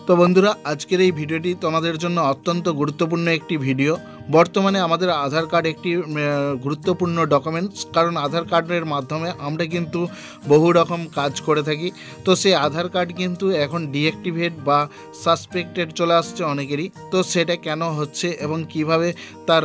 তো বন্ধুরা আজকের এই ভিডিওটি তোমাদের জন্য অত্যন্ত গুরুত্বপূর্ণ একটি ভিডিও। বর্তমানে আমাদের আধার কার্ড একটি গুরুত্বপূর্ণ ডকুমেন্টস, কারণ আধার কার্ডের মাধ্যমে আমরা কিন্তু বহু রকম কাজ করে থাকি। তো সেই আধার কার্ড কিন্তু এখন ডিঅ্যাক্টিভেট বা সাসপেক্টেড চলে আসছে অনেকেরই। তো সেটা কেন হচ্ছে এবং কিভাবে তার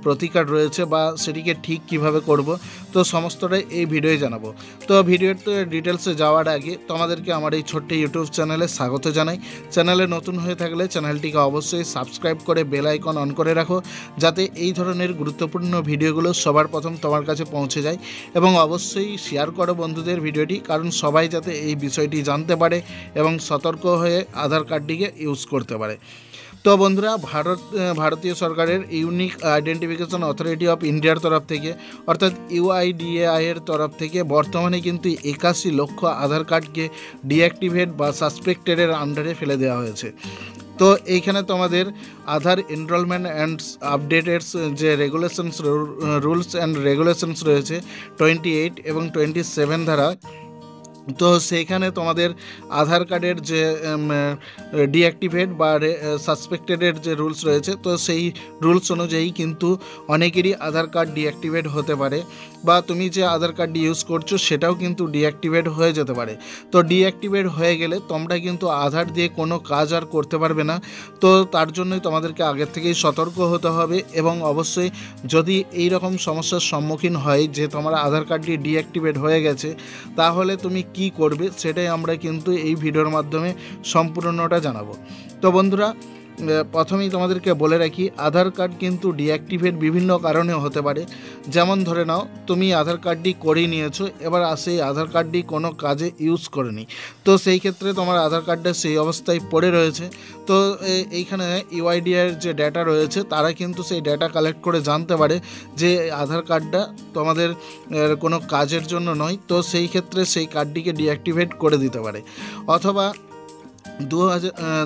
প্রতিকার রয়েছে বা সেটিকে ঠিক কিভাবে করব, তো সমস্তটাই এই ভিডিওয়ে জানাবো। তো ভিডিওর ডিটেলসে যাওয়ার আগে তোমাদেরকে আমার এই ছোট্ট ইউটিউব চ্যানেলে স্বাগত জানাই। চ্যানেলে নতুন হয়ে থাকলে চ্যানেলটিকে অবশ্যই সাবস্ক্রাইব করে বেল আইকন অন করে রাখো, যাতে এই ধরনের গুরুত্বপূর্ণ ভিডিওগুলো সবার প্রথম তোমার কাছে পৌঁছে যায়। এবং অবশ্যই শেয়ার করো বন্ধুদের ভিডিওটি, কারণ সবাই যাতে এই বিষয়টি জানতে পারে এবং সতর্ক হয়ে আধার কার্ডটিকে ইউজ করতে পারে। তো বন্ধুরা, ভারতীয় সরকারের ইউনিক আইডেন্টিফিকেশন অথরিটি অফ ইন্ডিয়ার তরফ থেকে অর্থাৎ UIDAI এর তরফ থেকে বর্তমানে কিন্তু 81 লক্ষ আধার কার্ডকে ডিঅ্যাক্টিভেট বা সাসপেক্টেডের আন্ডারে ফেলে দেওয়া হয়েছে। তো এইখানে তোমাদের আধার এনরোলমেন্ট অ্যান্ড আপডেটের যে রেগুলেশনস রুলস অ্যান্ড রেগুলেশনস রয়েছে 28 এবং 27 ধারা, তো সেইখানে তোমাদের আধার কার্ডের যে ডিঅ্যাক্টিভেট বা সাসপেক্টেডের যে রুলস রয়েছে, তো সেই রুলস অনুযায়ী কিন্তু অনেকেরই আধার কার্ড ডিঅ্যাক্টিভেট হতে পারে, বা তুমি যে আধার কার্ডটি ইউজ করছো সেটাও কিন্তু ডিঅ্যাক্টিভেট হয়ে যেতে পারে। তো ডিঅ্যাক্টিভেট হয়ে গেলে তোমরা কিন্তু আধার দিয়ে কোনো কাজ আর করতে পারবে না। তো তার জন্যই তোমাদেরকে আগের থেকেই সতর্ক হতে হবে। এবং অবশ্যই যদি এই রকম সমস্যার সম্মুখীন হয় যে তোমার আধার কার্ডটি ডিঅ্যাক্টিভেট হয়ে গেছে, তাহলে তুমি কি করবে সেটাই আমরা কিন্তু এই ভিডিওর মাধ্যমে সম্পূর্ণটা জানাবো। তো বন্ধুরা, প্রথমেই তোমাদেরকে বলে রাখি, আধার কার্ড কিন্তু ডিঅ্যাক্টিভেট বিভিন্ন কারণে হতে পারে। যেমন ধরে নাও তুমি আধার কার্ডটি করেই নিয়েছো, এবার সেই আধার কার্ডটি কোনো কাজে ইউজ করেনি, তো সেই ক্ষেত্রে তোমার আধার কার্ডটা সেই অবস্থায় পড়ে রয়েছে। তো এইখানে UIDAI এর যে ডেটা রয়েছে তারা কিন্তু সেই ডেটা কালেক্ট করে জানতে পারে যে আধার কার্ডটা তোমাদের কোনো কাজের জন্য নয়, তো সেই ক্ষেত্রে সেই কার্ডটিকে ডিঅ্যাক্টিভেট করে দিতে পারে। অথবা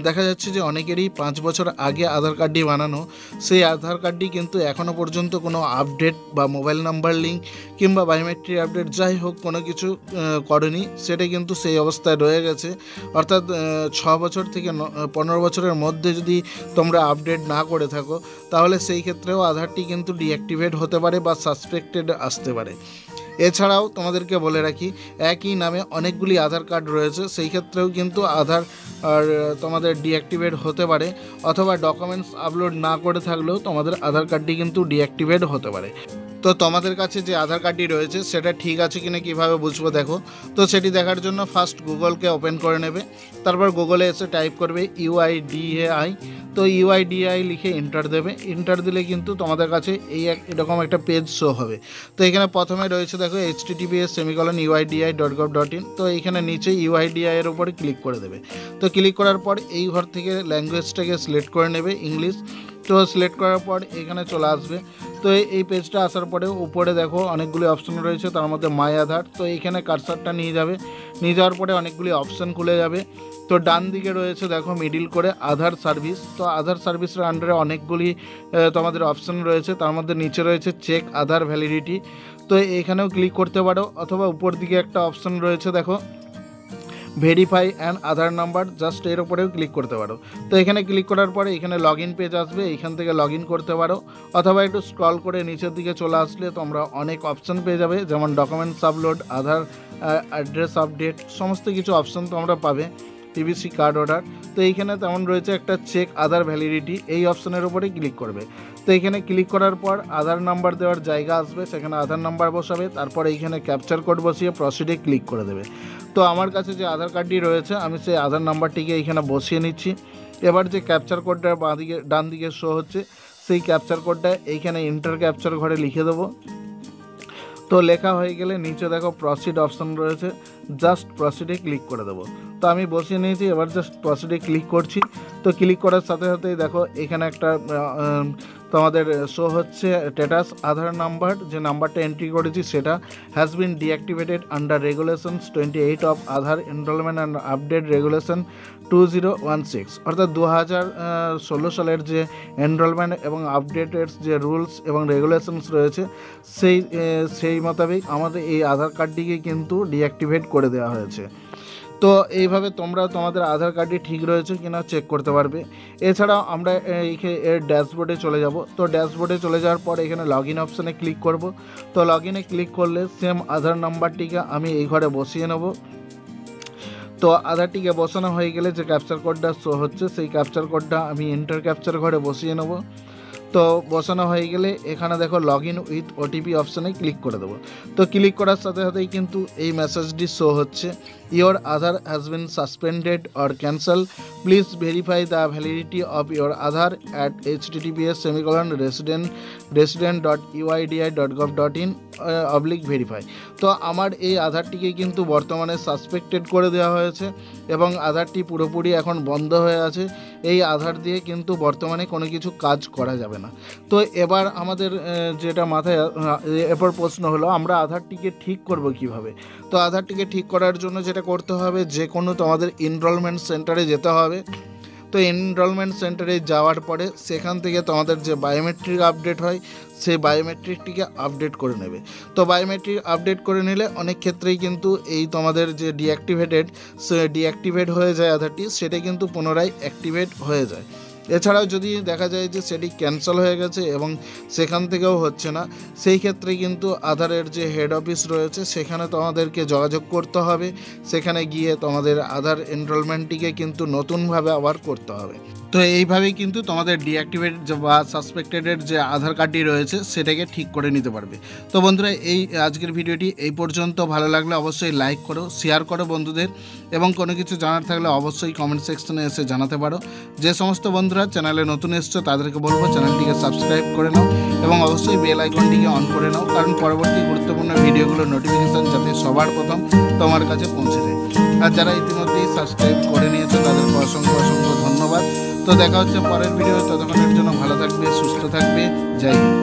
দেখা যাচ্ছে যে অনেকেরই 5 বছর আগে আধার কার্ডটি বানানো, সেই আধার কার্ডটি কিন্তু এখনও পর্যন্ত কোনো আপডেট বা মোবাইল নাম্বার লিঙ্ক কিংবা বায়োমেট্রিক আপডেট যাই হোক কোনো কিছু করেনি, সেটা কিন্তু সেই অবস্থায় রয়ে গেছে। অর্থাৎ 6 বছর থেকে 15 বছরের মধ্যে যদি তোমরা আপডেট না করে থাকো, তাহলে সেই ক্ষেত্রেও আধারটি কিন্তু ডিঅ্যাক্টিভেট হতে পারে বা সাসপেক্টেড আসতে পারে। এছাড়াও তোমাদেরকে বলে রাখি, একই নামে অনেকগুলি আধার কার্ড রয়েছে, সেই ক্ষেত্রেও কিন্তু আধার আর তোমাদের ডিঅ্যাক্টিভেট হতে পারে। অথবা ডকুমেন্টস আপলোড না করে থাকলেও তোমাদের আধার কার্ডটি কিন্তু ডিঅ্যাক্টিভেট হতে পারে। তো তোমাদের কাছে যে আধার কার্ডটি রয়েছে সেটা ঠিক আছে কিনা কীভাবে বুঝবো দেখো। তো সেটি দেখার জন্য ফার্স্ট গুগলকে ওপেন করে নেবে, তারপর গুগলে এসে টাইপ করবে UIDAI। তো UIDAI লিখে এন্টার দেবে। এন্টার দিলে কিন্তু তোমাদের কাছে এরকম একটা পেজ শো হবে। তো এখানে প্রথমে রয়েছে দেখো https://uidi.gov.in। তো এইখানে নিচে UIDAI এর উপরে ক্লিক করে দেবে। তো ক্লিক করার পর এই ঘর থেকে ল্যাঙ্গুয়েজটাকে সিলেক্ট করে নেবে ইংলিশ। তো সিলেক্ট করার পর এখানে চলে আসবে। তো এই পেজটা আসার পরে উপরে দেখো অনেকগুলি অপশন রয়েছে, তার মধ্যে মাই আধার। তো এইখানে কার্সারটা নিয়ে যাবে, নিয়ে যাওয়ার পরে অনেকগুলি অপশান খুলে যাবে। তো ডান দিকে রয়েছে দেখো মিডিল করে আধার সার্ভিস। তো আধার সার্ভিসের আন্ডারে অনেকগুলি তোমাদের অপশান রয়েছে, তার মধ্যে নিচে রয়েছে চেক আধার ভ্যালিডিটি। তো এখানেও ক্লিক করতে পারো, অথবা উপর দিকে একটা অপশান রয়েছে দেখো verify and Aadhaar number, just এর উপরেও ক্লিক করতে পারো। তো এখানে ক্লিক করার পরে এখানে লগ ইন পেজ আসবে, এখান থেকে লগ ইন করতে পারো। অথবা একটু স্ক্রল করে নিচের দিকে চলে আসলে তোমরা অনেক অপশান পেয়ে যাবে, যেমন ডকুমেন্টস আপলোড, আধার অ্যাড্রেস আপডেট, সমস্ত কিছু অপশান তোমরা পাবে। PVC card order. তো এইখানে তেমন রয়েছে একটা চেক আধার ভ্যালিডিটি, এই অপশানের উপরে ক্লিক করবে। তো এখানে ক্লিক করার পর আধার নাম্বার দেওয়ার জায়গা আসবে, সেখানে আধার নাম্বার বসাবে, তারপর এইখানে ক্যাপচার কোড বসিয়ে প্রসিডে ক্লিক করে দেবে। তো আমার কাছে যে আধার কার্ডটি রয়েছে আমি সেই আধার নাম্বারটিকে এইখানে বসিয়ে নিচ্ছি। এবার যে ক্যাপচার কোডটা ডান দিকে শো হচ্ছে, সেই ক্যাপচার কোডটা এইখানে ইন্টার ক্যাপচার ঘরে লিখে দেবো। তো লেখা হয়ে গেলে নিচে দেখো প্রসিড অপশান রয়েছে, জাস্ট প্রসিডে ক্লিক করে দেবো। তো আমি বসিয়ে নিয়েছি, এবার জাস্ট প্রসিডে ক্লিক করছি। তো ক্লিক করার সাথে সাথেই দেখো এখানে একটা তোমাদের শো হচ্ছে স্ট্যাটাস আধার নাম্বার, যে নাম্বারটা এন্ট্রি করেছি সেটা has been deactivated under regulations 28 of Aadhaar enrolment and update regulation 2016। অর্থাৎ 2016 সালের যে এনরোলমেন্ট এবং আপডেটের যে রুলস এবং রেগুলেশনস রয়েছে সেই মোতাবেক আমাদের এই আধার কার্ডটিকে কিন্তু ডিঅ্যাক্টিভেট করে দেওয়া হয়েছে। তো এইভাবে তোমরা তোমাদের আধার কার্ডটি ঠিক রয়েছে কিনা চেক করতে পারবে। এছাড়াও আমরা এর ড্যাশবোর্ডে চলে যাব। তো ড্যাশবোর্ডে চলে যাওয়ার পর এখানে লগ ইন অপশানে ক্লিক করব। তো লগ ইনে ক্লিক করলে সেম আধার নাম্বারটিকে আমি এই ঘরে বসিয়ে নেব। তো আধারটিকে বসানো হয়ে গেলে যে ক্যাপচার কোডটা শো হচ্ছে সেই ক্যাপচার কোডটা আমি এন্টার ক্যাপচার ঘরে বসিয়ে নেব। তো বসানো হয়ে গেলে এখানে দেখো লগ ইন উইথ ওটিপি অপশানে ক্লিক করে দেবো। তো ক্লিক করার সাথে সাথেই কিন্তু এই মেসেজটি শো হচ্ছে, your Aadhaar has been suspended or cancel, please verify the validity of your Aadhaar at https://resident.uidi.gov.in/verify। তো আমার এই আধারটিকে কিন্তু বর্তমানে সাসপেক্টেড করে দেওয়া হয়েছে এবং আধারটি পুরোপুরি এখন বন্ধ হয়ে আছে। এই আধার দিয়ে কিন্তু বর্তমানে কোনো কিছু কাজ করা যাবে না। তো এবার আমাদের যেটা মাথায় এরপর প্রশ্ন হলো, আমরা আধারটিকে ঠিক করব কিভাবে। তো আধারটিকে ঠিক করার জন্য যেটা করতে হবে, যে কোনো তোমাদের এনরোলমেন্ট সেন্টারে যেতে হবে। তো এনরোলমেন্ট সেন্টারে যাওয়ার পরে সেখান থেকে তোমাদের যে বায়োমেট্রিক আপডেট হয় সেই বায়োমেট্রিকটিকে আপডেট করে নেবে। তো বায়োমেট্রিক আপডেট করে নিলে অনেক ক্ষেত্রেই কিন্তু এই তোমাদের যে ডিঅ্যাক্টিভেট হয়ে যায় আধারটি, সেটা কিন্তু পুনরায় অ্যাক্টিভেট হয়ে যায়। এছাড়াও যদি দেখা যায় যে সেটি ক্যান্সেল হয়ে গেছে এবং সেখান থেকেও হচ্ছে না, সেই ক্ষেত্রে কিন্তু আধারের যে হেড অফিস রয়েছে সেখানে তোমাদেরকে যোগাযোগ করতে হবে। সেখানে গিয়ে তোমাদের আধার এনরোলমেন্টটিকে কিন্তু নতুনভাবে আবার করতে হবে। তো এইভাবেই কিন্তু তোমাদের ডিঅ্যাক্টিভেট বা সাসপেক্টেডের যে আধার কার্ডটি রয়েছে সেটাকে ঠিক করে নিতে পারবে। তো বন্ধুরা, এই আজকের ভিডিওটি এই পর্যন্ত। ভালো লাগলে অবশ্যই লাইক করো, শেয়ার করো বন্ধুদের, এবং কোনো কিছু জানার থাকলে অবশ্যই কমেন্ট সেকশনে এসে জানাতে পারো। যে সমস্ত বন্ধুরা চ্যানেলে নতুন এসছো তাদেরকে বলবো চ্যানেলটিকে সাবস্ক্রাইব করে নাও এবং অবশ্যই বেল আইকনটিকে অন করে নাও, কারণ পরবর্তী গুরুত্বপূর্ণ ভিডিওগুলোর নোটিফিকেশান যাতে সবার প্রথম তোমার কাছে পৌঁছে যায়। আর যারা ইতিমধ্যেই সাবস্ক্রাইব করে নিয়েছো তাদেরকে অসংখ্য অসংখ্য ধন্যবাদ। তো দেখা হচ্ছে পরের ভিডিও। ততক্ষণের জন্য ভালো থাকবে, সুস্থ থাকবে। জয় হিন্দ।